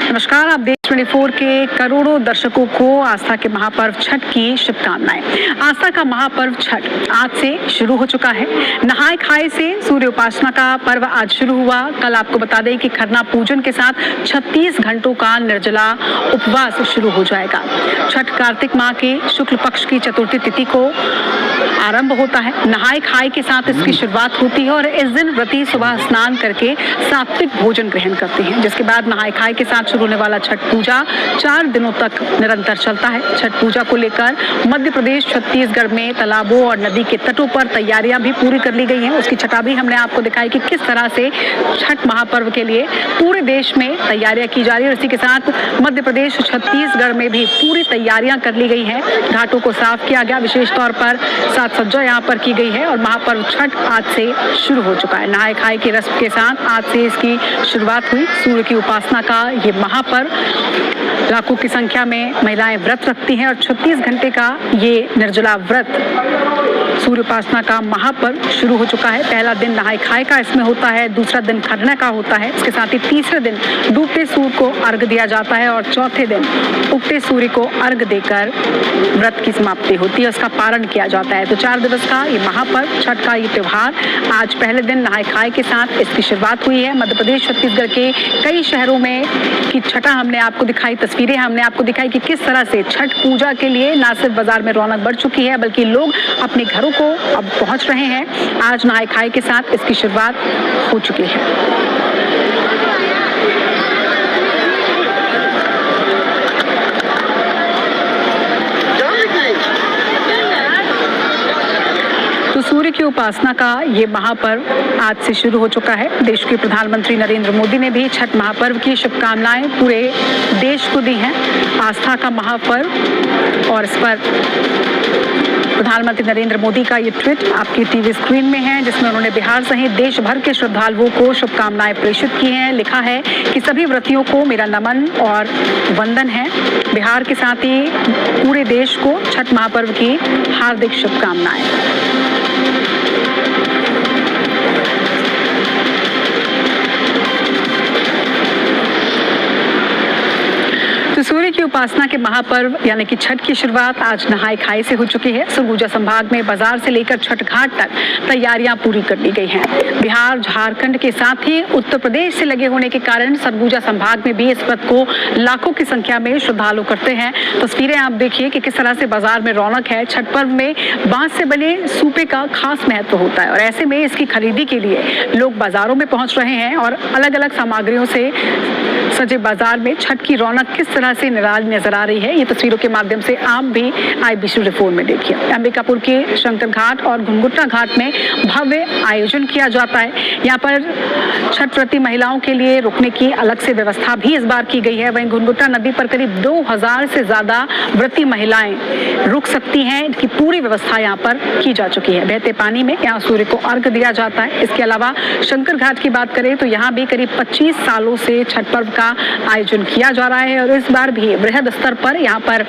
नमस्कार, आप देश 24 के करोड़ों दर्शकों को आस्था के महापर्व छठ की शुभकामनाएं। आस्था का महापर्व छठ आज से शुरू हो चुका है। नहाय खाए से सूर्य उपासना का पर्व आज शुरू हुआ। कल आपको बता दें कि खरना पूजन के साथ 36 घंटों का निर्जला उपवास शुरू हो जाएगा। छठ कार्तिक माह के शुक्ल पक्ष की चतुर्थी तिथि को आरंभ होता है। नहाय खाए के साथ इसकी शुरुआत होती है और इस दिन व्रती सुबह स्नान करके सात्विक भोजन ग्रहण करते हैं, जिसके बाद नहाय खाए के साथ शुरू होने वाला छठ पूजा 4 दिनों तक निरंतर चलता है। छठ पूजा को लेकर मध्य प्रदेश, छत्तीसगढ़ में तालाबों और नदी के तटों पर तैयारियां भी पूरी कर ली गई हैं। उसकी छटा भी हमने आपको दिखाई कि किस तरह से छठ महापर्व के लिए पूरे देश में तैयारियां की जा रही है। इसी के साथ मध्य प्रदेश, छत्तीसगढ़ में भी पूरी तैयारियां कर ली गई हैं। घाटों को साफ किया गया, विशेष तौर पर साज सज्जा यहाँ पर की गई है और महापर्व छठ आज से शुरू हो चुका है। नहाय खाए की रस्म के साथ आज से इसकी शुरुआत हुई। सूर्य की उपासना का ये महापर्व, लाखों की संख्या में महिलाएं व्रत रखती हैं और 36 घंटे का ये निर्जला व्रत सूर्य उपासना का महापर्व शुरू हो चुका है। पहला दिन नहाय खाए का इसमें होता है, दूसरा दिन खरना का होता है। इसके साथ ही तीसरे दिन डूबते सूर्य को अर्घ दिया जाता है और चौथे दिन उगते सूर्य को अर्घ देकर व्रत की समाप्ति होती है, उसका पारण किया जाता है। तो 4 दिवस का ये महापर्व छठ का ये त्योहार आज पहले दिन नहाय खाए के साथ इसकी शुरुआत हुई है। मध्य प्रदेश, छत्तीसगढ़ के कई शहरों में की छठा हमने आपको दिखाई, तस्वीरें हमने आपको दिखाई कि किस तरह से छठ पूजा के लिए न सिर्फ बाजार में रौनक बढ़ चुकी है, बल्कि लोग अपने घरों को अब पहुंच रहे हैं। आज नहाय खाए के साथ इसकी शुरुआत हो चुकी है। तो सूर्य की उपासना का ये महापर्व आज से शुरू हो चुका है। देश के प्रधानमंत्री नरेंद्र मोदी ने भी छठ महापर्व की शुभकामनाएं पूरे देश को दी हैं। आस्था का महापर्व और इस पर प्रधानमंत्री नरेंद्र मोदी का ये ट्वीट आपकी टीवी स्क्रीन में है, जिसमें उन्होंने बिहार सहित देश भर के श्रद्धालुओं को शुभकामनाएं प्रेषित की हैं। लिखा है कि सभी व्रतियों को मेरा नमन और वंदन है। बिहार के साथ ही पूरे देश को छठ महापर्व की हार्दिक शुभकामनाएं। सूर्य की उपासना के महापर्व यानी कि छठ की शुरुआत आज नहाय खाए से हो चुकी है। सरगुजा संभाग में बाजार से लेकर छठ घाट तक तैयारियां पूरी कर ली गई हैं। बिहार, झारखंड के साथ ही उत्तर प्रदेश से लगे होने के कारण सरगुजा संभाग में भी इस व्रत को लाखों की संख्या में श्रद्धालु करते हैं। तस्वीरें आप देखिए कि किस तरह से बाजार में रौनक है। छठ पर्व में बांस से बने सूपे का खास महत्व होता है और ऐसे में इसकी खरीदी के लिए लोग बाजारों में पहुंच रहे हैं और अलग अलग सामग्रियों से सजे बाजार में छठ की रौनक किस तरह से निराली नजर आ रही है, ये तस्वीरों के माध्यम से आप भी IBC रिपोर्ट में देखिए। अंबिकापुर के शंकर घाट और घुंघुट्टा घाट में भव्य आयोजन किया जाता है। यहाँ पर छठ व्रती महिलाओं के लिए रुकने की अलग से व्यवस्था भी इस बार की गई है। वहीं घुंघुट्टा नदी पर करीब 2000 से ज्यादा व्रती महिलाएं रुक सकती हैं। इनकी पूरी व्यवस्था यहाँ पर की जा चुकी है। बहते पानी में यहाँ सूर्य को अर्घ दिया जाता है। इसके अलावा शंकर घाट की बात करें तो यहाँ भी करीब 25 सालों से छठ पर्व का आयोजन किया जा रहा है और इस बार भी बृहद स्तर पर यहाँ पर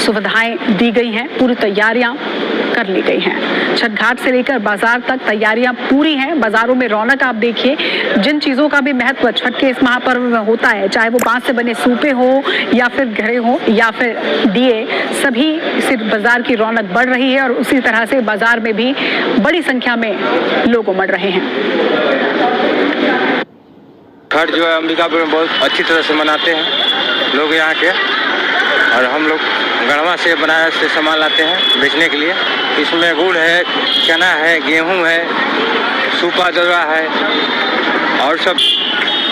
सुविधाएं दी गई हैं। पूरी तैयारियां कर ली गई हैं। छठ घाट से लेकर बाजार तक तैयारियां पूरी हैं। बाजारों में रौनक आप देखिए। जिन चीजों का भी महत्व छठ के इस महापर्व में होता है, चाहे वो बांस से बने सूपे हो या फिर घड़े हो या फिर दिए, सभी से बाजार की रौनक बढ़ रही है और उसी तरह से बाजार में भी बड़ी संख्या में लोग उमड़ रहे हैं। छठ जो है अंबिकापुर में बहुत अच्छी तरह से मनाते हैं लोग यहाँ के, और हम लोग गढ़वा से बनारस से सामान लाते हैं बेचने के लिए। इसमें गुड़ है, चना है, गेहूं है, सूपा दरवा है और सब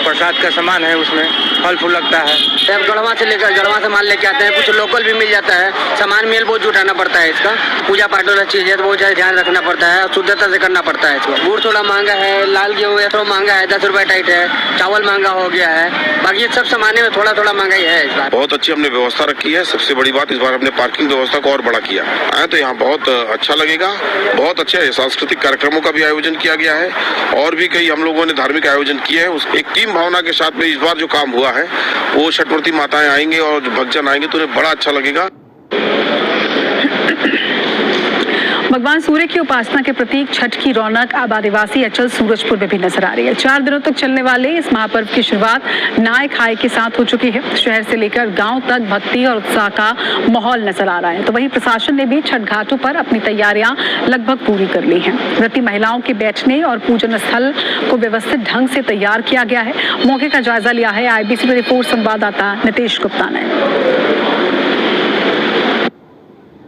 प्रसाद का सामान है। उसमें फल फूल लगता है। सब गढ़वा से लेकर गढ़वा से माल लेके आते हैं। कुछ लोकल भी मिल जाता है। सामान मेल बहुत जुटाना पड़ता है इसका। पूजा पाठ वाला चीज है तो बहुत ज़्यादा ध्यान रखना पड़ता है और शुद्धता से करना पड़ता है इसको। गुड़ थोड़ा महंगा है, लाल गेहूँ है थोड़ा महंगा है, 10 रुपये टाइट है, चावल महंगा हो गया है, बाकी सब सामाने में थोड़ा थोड़ा महंगाई है इस बार। बहुत अच्छी हमने व्यवस्था रखी है। सबसे बड़ी बात इस बार हमने पार्किंग व्यवस्था को और बड़ा किया है, तो यहाँ बहुत अच्छा लगेगा। बहुत अच्छे सांस्कृतिक कार्यक्रमों का भी आयोजन किया गया है और भी कई हम लोगों ने धार्मिक आयोजन किए हैं। एक टीम भावना के साथ में इस बार जो काम हुआ है। वो छठवर्ती माताएं आएंगे और भक्तजन आएंगे तो उन्हें बड़ा अच्छा लगेगा। भगवान सूर्य की उपासना के प्रतीक छठ की रौनक अब आदिवासी अंचल सूरजपुर में भी नजर आ रही है। 4 दिनों तक चलने वाले इस महापर्व की शुरुआत नहाय खाए के साथ हो चुकी है। शहर से लेकर गांव तक भक्ति और उत्साह का माहौल नजर आ रहा है। तो वहीं प्रशासन ने भी छठ घाटों पर अपनी तैयारियां लगभग पूरी कर ली हैं। व्रती महिलाओं के बैठने और पूजन स्थल को व्यवस्थित ढंग से तैयार किया गया है। मौके का जायजा लिया है IBC 24 संवाददाता नितेश गुप्ता ने।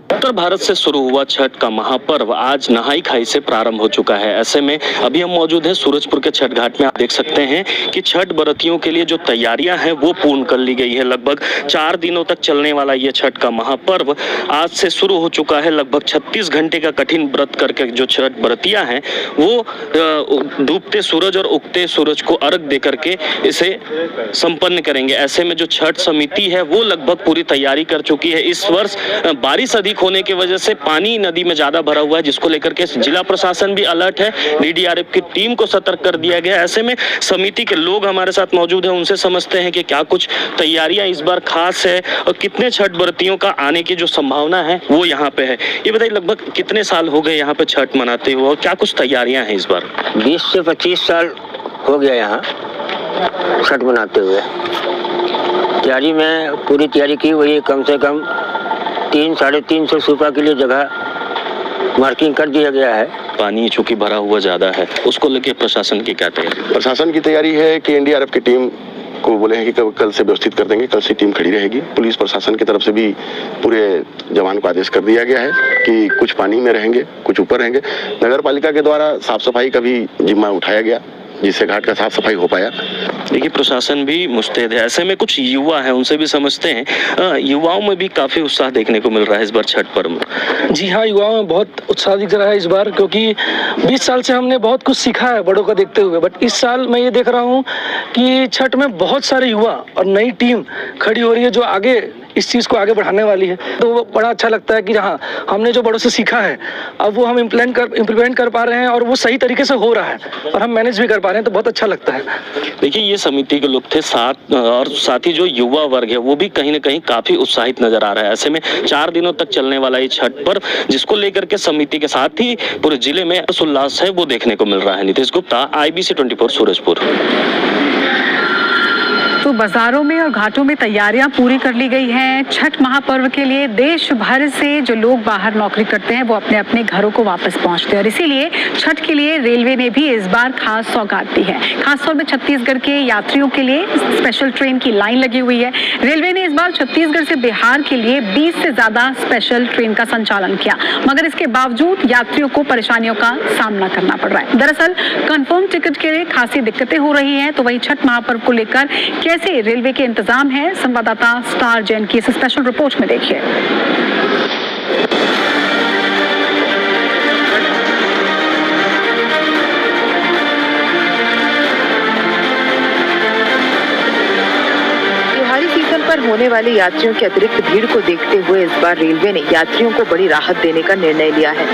उत्तर भारत से शुरू हुआ छठ का महापर्व आज नहाई खाई से प्रारंभ हो चुका है। ऐसे में अभी हम मौजूद हैं सूरजपुर के छठ घाट में। आप देख सकते हैं कि छठ व्रतियों के लिए जो तैयारियां हैं वो पूर्ण कर ली गई है। लगभग 4 दिनों तक चलने वाला ये छठ का महापर्व आज से शुरू हो चुका है। लगभग 36 घंटे का कठिन व्रत करके जो छठ व्रतियां हैं वो डूबते सूरज और उगते सूरज को अर्घ दे करके इसे संपन्न करेंगे। ऐसे में जो छठ समिति है वो लगभग पूरी तैयारी कर चुकी है। इस वर्ष बारिश अधिक होने की वजह से पानी नदी में ज्यादा भरा हुआ है, जिसको लेकर के जिला प्रशासन भी अलर्ट है। DDRF की टीम को सतर्क कर दिया गया है। ऐसे में समिति के लोग हमारे साथ मौजूद हैं, उनसे समझते हैं कि क्या कुछ तैयारियां इस बार खास है और कितने छठ व्रतियों का आने की जो संभावना है वो यहाँ पे है। ये बताइए, लगभग कितने साल हो गए यहाँ पे छठ मनाते हुए और क्या कुछ तैयारियां हैं इस बार? 20 से 25 साल हो गया यहाँ छठ मनाते हुए। तैयारी में पूरी तैयारी की हुई है। कम से कम 300-350 सूपा के लिए जगह मार्किंग कर दिया गया है। पानी चूंकि भरा हुआ ज्यादा है, उसको लेके प्रशासन की क्या तैयारी? प्रशासन की तैयारी है कि NDRF की टीम को बोले हैं कि कल से व्यवस्थित कर देंगे। कल से टीम खड़ी रहेगी। पुलिस प्रशासन की तरफ से भी पूरे जवान को आदेश कर दिया गया है कि कुछ पानी में रहेंगे, कुछ ऊपर रहेंगे। नगर पालिका के द्वारा साफ सफाई का भी जिम्मा उठाया गया, जिससे घाट का साफ सफाई हो पाया। देखिए, प्रशासन भी मुस्तैद है। ऐसे में कुछ युवा हैं, उनसे भी समझते हैं। युवाओं में भी काफी उत्साह देखने को मिल रहा है इस बार छठ पर्व में। जी हाँ, युवाओं में बहुत उत्साह दिख रहा है इस बार, क्योंकि 20 साल से हमने बहुत कुछ सीखा है बड़ों का देखते हुए। बट इस साल मैं ये देख रहा हूँ कि छठ में बहुत सारे युवा और नई टीम खड़ी हो रही है जो आगे इस चीज़ को आगे बढ़ाने वाली है। तो बड़ा अच्छा लगता है कि हाँ, हमने जो बड़ों से सीखा है अब वो हम इम्प्लीमेंट कर पा रहे हैं और वो सही तरीके से हो रहा है और हम मैनेज भी कर पा रहे हैं, तो बहुत अच्छा लगता है। देखिए, ये समिति के लोग थे साथ ही जो युवा वर्ग है वो भी कहीं ना कहीं काफी उत्साहित नजर आ रहा है। ऐसे में 4 दिनों तक चलने वाला ये छठ पर्व, जिसको लेकर के समिति के साथ ही पूरे जिले में उल्लास है, वो देखने को मिल रहा है। नितेश गुप्ता, IBC 24 सूरजपुर। तो बाजारों में और घाटों में तैयारियां पूरी कर ली गई हैं। छठ महापर्व के लिए देश भर से जो लोग बाहर नौकरी करते हैं वो अपने अपने घरों को वापस पहुंचते हैं और इसीलिए छठ के लिए रेलवे ने भी इस बार खास सौगात दी है। खासतौर में छत्तीसगढ़ के यात्रियों के लिए स्पेशल ट्रेन की लाइन लगी हुई है। रेलवे ने इस बार छत्तीसगढ़ से बिहार के लिए 20 से ज्यादा स्पेशल ट्रेन का संचालन किया, मगर इसके बावजूद यात्रियों को परेशानियों का सामना करना पड़ रहा है। दरअसल कंफर्म टिकट के लिए खासी दिक्कतें हो रही हैं। तो वही छठ महापर्व को लेकर कैसे रेलवे के इंतजाम है, संवाददाता स्टार जैन की इस स्पेशल रिपोर्ट में देखिए। त्योहारी सीजन पर होने वाली यात्रियों की अतिरिक्त भीड़ को देखते हुए इस बार रेलवे ने यात्रियों को बड़ी राहत देने का निर्णय लिया है।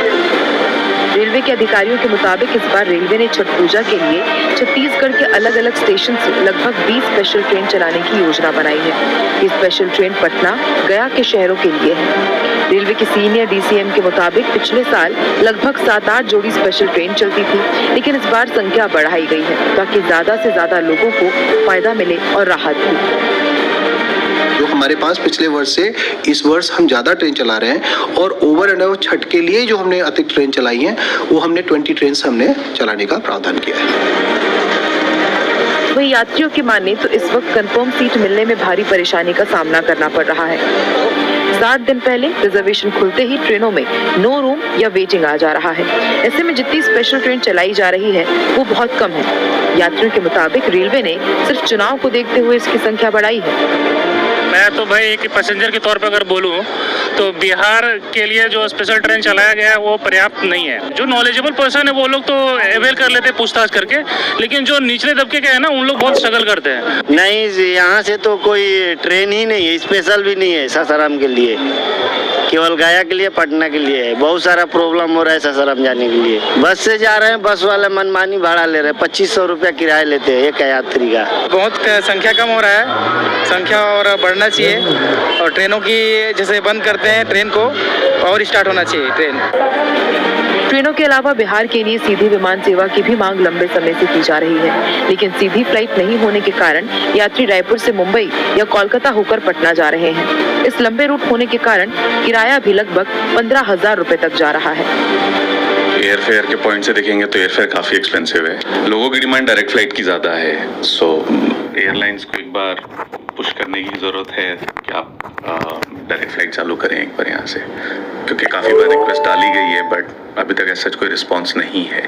रेलवे के अधिकारियों के मुताबिक इस बार रेलवे ने छठ पूजा के लिए छत्तीसगढ़ के अलग अलग स्टेशन से लगभग 20 स्पेशल ट्रेन चलाने की योजना बनाई है। ये स्पेशल ट्रेन पटना, गया के शहरों के लिए है। रेलवे के सीनियर DCM के मुताबिक पिछले साल लगभग 7-8 जोड़ी स्पेशल ट्रेन चलती थी, लेकिन इस बार संख्या बढ़ाई गई है ताकि ज्यादा से ज्यादा लोगों को फायदा मिले और राहत भी। जो हमारे पास पिछले वर्ष से इस वर्ष हम ज़्यादा ट्रेन चला रहे हैं और ओवर एंड अबाउट छठ के लिए जो हमने अतिरिक्त ट्रेन चलाई हैं वो हमने 20 ट्रेन हमने चलाने का प्रावधान किया है। वही यात्रियों की माने तो इस वक्त कंफर्म सीट मिलने में भारी परेशानी का सामना करना पड़ रहा है। 7 दिन पहले रिजर्वेशन खुलते ही ट्रेनों में नो रूम या वेटिंग आ जा रहा है। ऐसे में जितनी स्पेशल ट्रेन चलाई जा रही है वो बहुत कम है। यात्रियों के मुताबिक रेलवे ने सिर्फ चुनाव को देखते हुए इसकी संख्या बढ़ाई है। मैं तो भाई एक पैसेंजर के तौर पर अगर बोलूं तो बिहार के लिए जो स्पेशल ट्रेन चलाया गया है वो पर्याप्त नहीं है। जो नॉलेजेबल पर्सन है वो लोग तो अवेल कर लेते हैं पूछताछ करके, लेकिन जो निचले तबके के हैं ना उन लोग बहुत स्ट्रगल करते हैं। नहीं जी, यहाँ से तो कोई ट्रेन ही नहीं है, स्पेशल भी नहीं है सासाराम के लिए, केवल गया के लिए, पटना के लिए है। बहुत सारा प्रॉब्लम हो रहा है सासाराम जाने के लिए। बस से जा रहे हैं, बस वाले मनमानी भाड़ा ले रहे हैं, 2500 रुपया किराया लेते हैं एक यात्री का। बहुत संख्या कम हो रहा है, संख्या और बढ़ना चाहिए, और ट्रेनों की जैसे बंद करते हैं ट्रेन को और स्टार्ट होना चाहिए ट्रेन। ट्रेनों के अलावा बिहार के लिए सीधी विमान सेवा की भी मांग लंबे समय से की जा रही है, लेकिन सीधी फ्लाइट नहीं होने के कारण यात्री रायपुर से मुंबई या कोलकाता होकर पटना जा रहे हैं। इस लंबे रूट होने के कारण किराया भी लगभग 15,000 रुपए तक जा रहा है। एयरफेयर के पॉइंट से देखेंगे तो एयरफेयर काफ़ी एक्सपेंसिव है। लोगों की डिमांड डायरेक्ट फ्लाइट की ज़्यादा है, सो एयरलाइंस को एक बार पुश करने की ज़रूरत है कि आप डायरेक्ट फ्लाइट चालू करें एक बार यहाँ से, क्योंकि काफ़ी बार रिक्वेस्ट डाली गई है बट अभी तक ऐसा कोई रिस्पॉन्स नहीं है।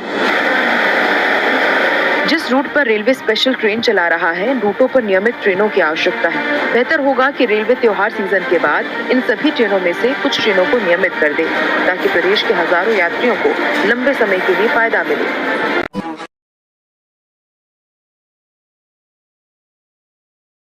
जिस रूट पर रेलवे स्पेशल ट्रेन चला रहा है, इन रूटों पर नियमित ट्रेनों की आवश्यकता है। बेहतर होगा कि रेलवे त्योहार सीजन के बाद इन सभी ट्रेनों में से कुछ ट्रेनों को नियमित कर दे, ताकि प्रदेश के हजारों यात्रियों को लंबे समय के लिए फायदा मिले।